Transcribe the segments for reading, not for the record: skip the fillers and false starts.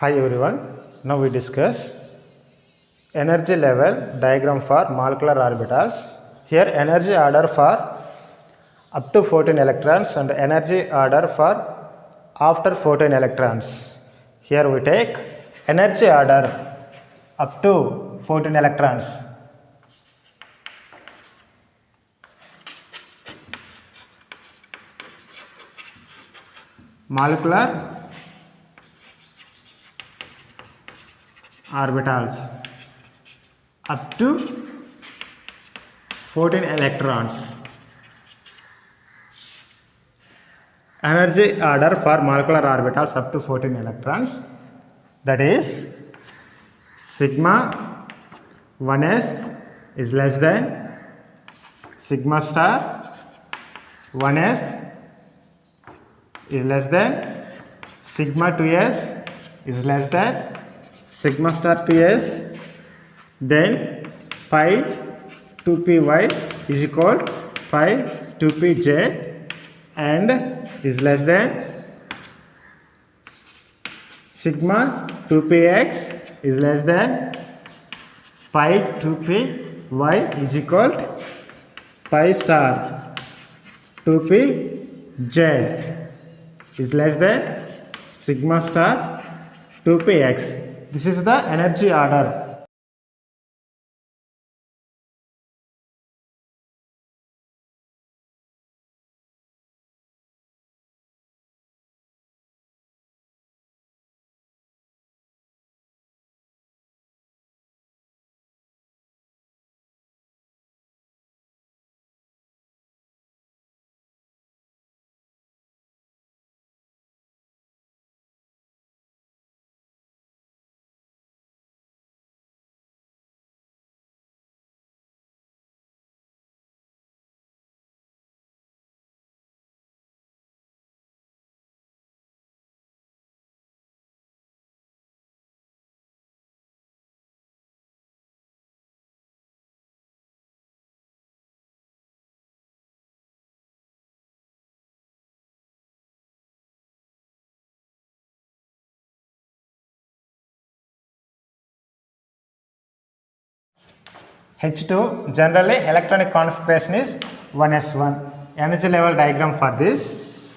Hi everyone, now we discuss energy level diagram for molecular orbitals. Here energy order for up to 14 electrons and energy order for after 14 electrons. Here we take energy order up to 14 electrons. Molecular orbitals up to 14 electrons. Energy order for molecular orbitals up to 14 electrons, that is sigma 1s is less than sigma star 1s is less than sigma 2s is less than sigma star 2s, then pi 2py is equal to pi 2pz and is less than sigma 2px is less than pi 2py is equal to pi star 2pz is less than sigma star 2px. This is the energy order. H2 generally electronic configuration is 1s1. Energy level diagram for this.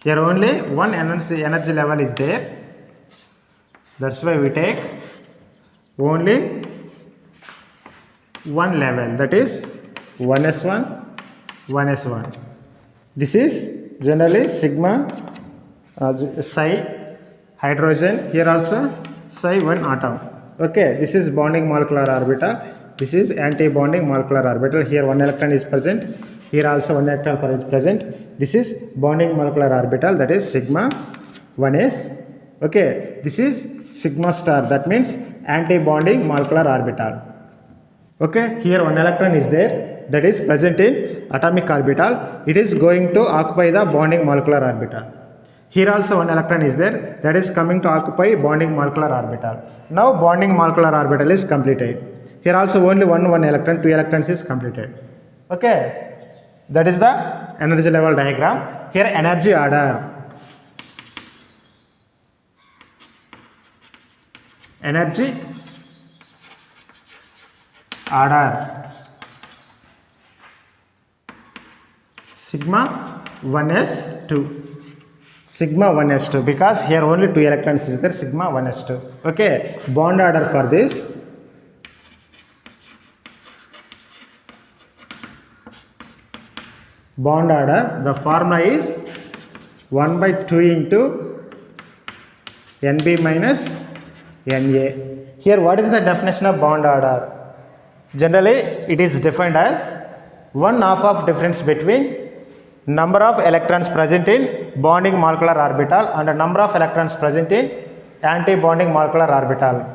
Here only one energy level is there. That's why we take only one level, that is 1s1, 1s1. This is generally sigma psi hydrogen, here also psi 1 atom. Okay, this is bonding molecular orbital. This is anti-bonding molecular orbital. Here one electron is present. Here also one electron is present. This is bonding molecular orbital, that is sigma 1s. Okay, this is sigma star, that means anti-bonding molecular orbital. Okay, here one electron is there, that is present in atomic orbital. It is going to occupy the bonding molecular orbital. Here also one electron is there, that is coming to occupy bonding molecular orbital. Now bonding molecular orbital is completed. Here also only one electron, 2 electrons is completed. Okay, that is the energy level diagram. Here energy order. Energy order. Sigma 1s2. Sigma 1s2, because here only 2 electrons is there, sigma 1s2. Okay, bond order for this. Bond order, the formula is 1 by 2 into Nb minus Na. Here what is the definition of bond order? Generally it is defined as 1/2 of difference between number of electrons present in bonding molecular orbital and the number of electrons present in anti-bonding molecular orbital.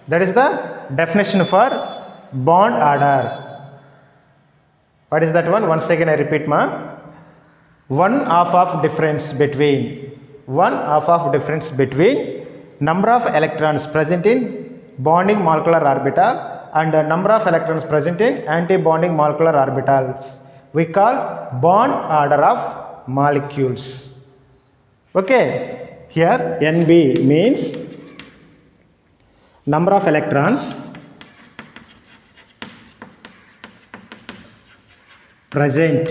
That is the definition for bond order. What is that one? Once again I repeat 1/2 of difference between 1/2 of difference between number of electrons present in bonding molecular orbital and the number of electrons present in anti-bonding molecular orbitals. We call bond order of molecules. Okay, here Nb means number of electrons present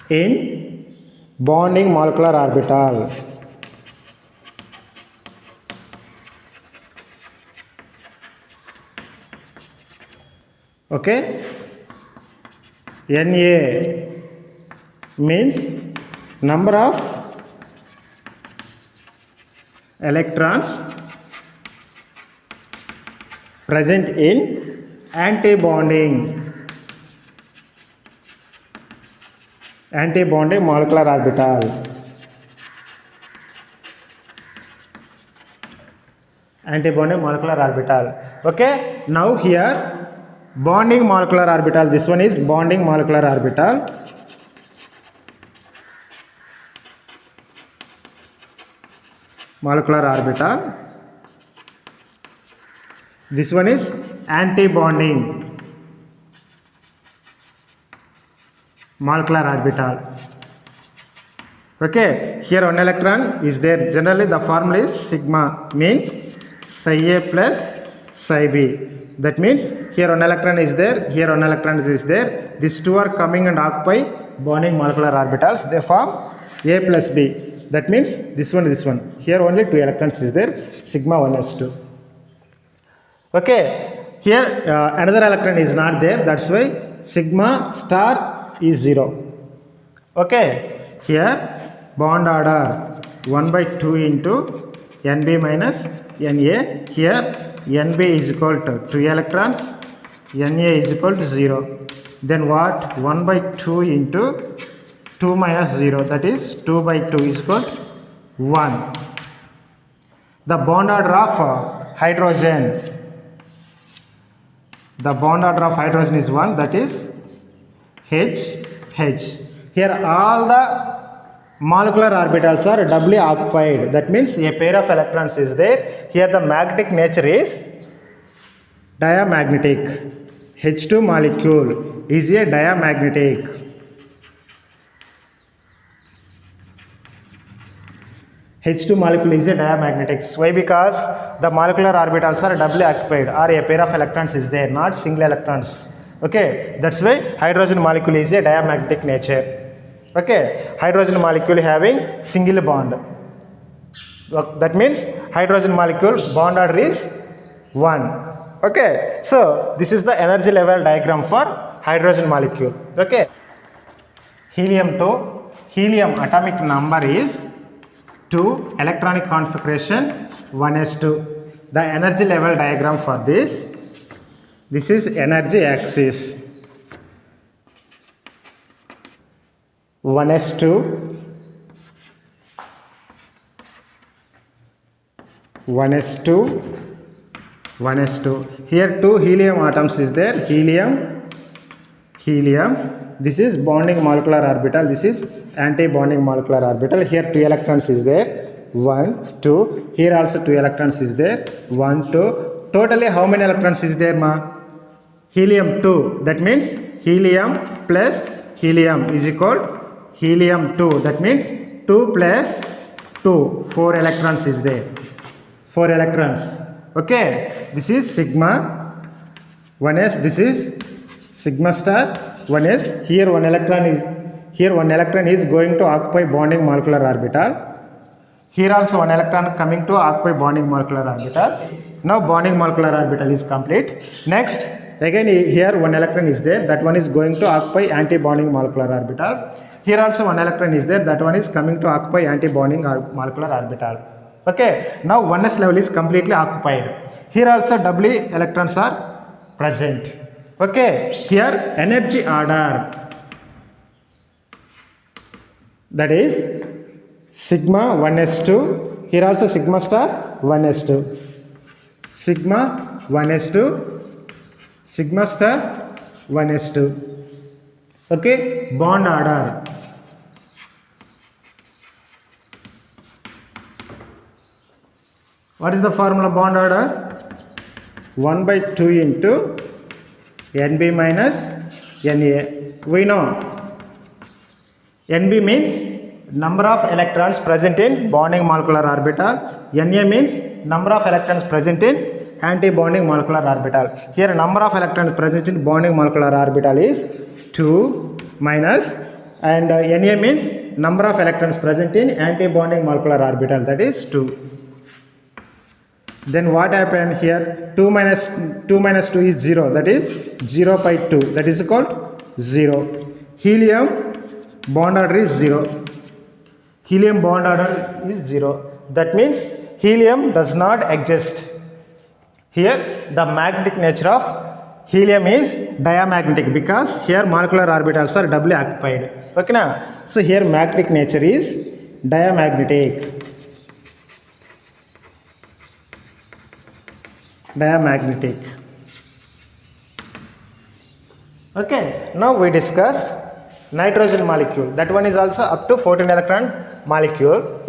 in bonding molecular orbital. Okay, Na means number of electrons present in antibonding molecular orbital. Antibonding molecular orbital. Okay, now here bonding molecular orbital, this one is bonding molecular orbital. This one is anti-bonding molecular orbital. Okay, here one electron is there. Generally the formula is sigma, means psi A plus psi B. That means here one electron is there, here one electron is there. These two are coming and occupy bonding molecular orbitals. They form A plus B. That means this one. Here only two electrons is there, sigma 1s2. Okay, here another electron is not there. That's why sigma star is 0. Okay, here bond order 1/2 into Nb minus Na. Here Nb is equal to 2 electrons, Na is equal to 0. Then what? 1/2 into 2 minus 0, that is 2/2 is equal to 1. The bond order of hydrogen. The bond order of hydrogen is 1, that is H. Here all the molecular orbitals are doubly occupied. That means a pair of electrons is there. Here the magnetic nature is diamagnetic. H2 molecule is a diamagnetic. H2 molecule is a diamagnetic. Why? Because the molecular orbitals are doubly occupied, or a pair of electrons is there, not single electrons. Okay, that's why hydrogen molecule is a diamagnetic nature. Okay, hydrogen molecule having single bond. That means hydrogen molecule bond order is 1. Okay, so this is the energy level diagram for hydrogen molecule. Okay, helium-2, helium atomic number is 2, electronic configuration 1s2. The energy level diagram for this is energy axis. 1s2, 1s2. Here 2 helium atoms is there. Helium. This is bonding molecular orbital. This is anti-bonding molecular orbital. Here 2 electrons is there. 1, 2. Here also 2 electrons is there. 1, 2. Totally how many electrons is there, ma? Helium 2. That means helium plus helium is equal to helium 2. That means 2 plus 2. 4 electrons is there. 4 electrons. Okay. This is sigma 1s. This is sigma star 1s. Here one electron is going to occupy bonding molecular orbital. Here also one electron coming to occupy bonding molecular orbital. Now bonding molecular orbital is complete. Next, again here one electron is there. That one is going to occupy anti-bonding molecular orbital. Here also one electron is there. That one is coming to occupy anti-bonding molecular orbital. Okay. Now 1s level is completely occupied. Here also doubly electrons are present. Okay. Here energy order. That is sigma 1s2. Here also sigma star 1s2. Sigma 1s2. Sigma star 1s2. Okay. Bond order. What is the formula bond order? 1/2 into Nb minus Na. We know Nb means number of electrons present in bonding molecular orbital. Na means number of electrons present in anti-bonding molecular orbital. Here number of electrons present in bonding molecular orbital is 2 minus, and Na means number of electrons present in anti-bonding molecular orbital, that is 2. Then what happened here? 2 minus 2 is 0, that is 0 by 2, that is called 0. Helium bond order is 0. Helium bond order is 0. That means helium does not exist. Here the magnetic nature of helium is diamagnetic, because here molecular orbitals are doubly occupied. Okay na? So here magnetic nature is diamagnetic. Diamagnetic. Okay, now we discuss nitrogen molecule. That one is also up to 14 electron molecule.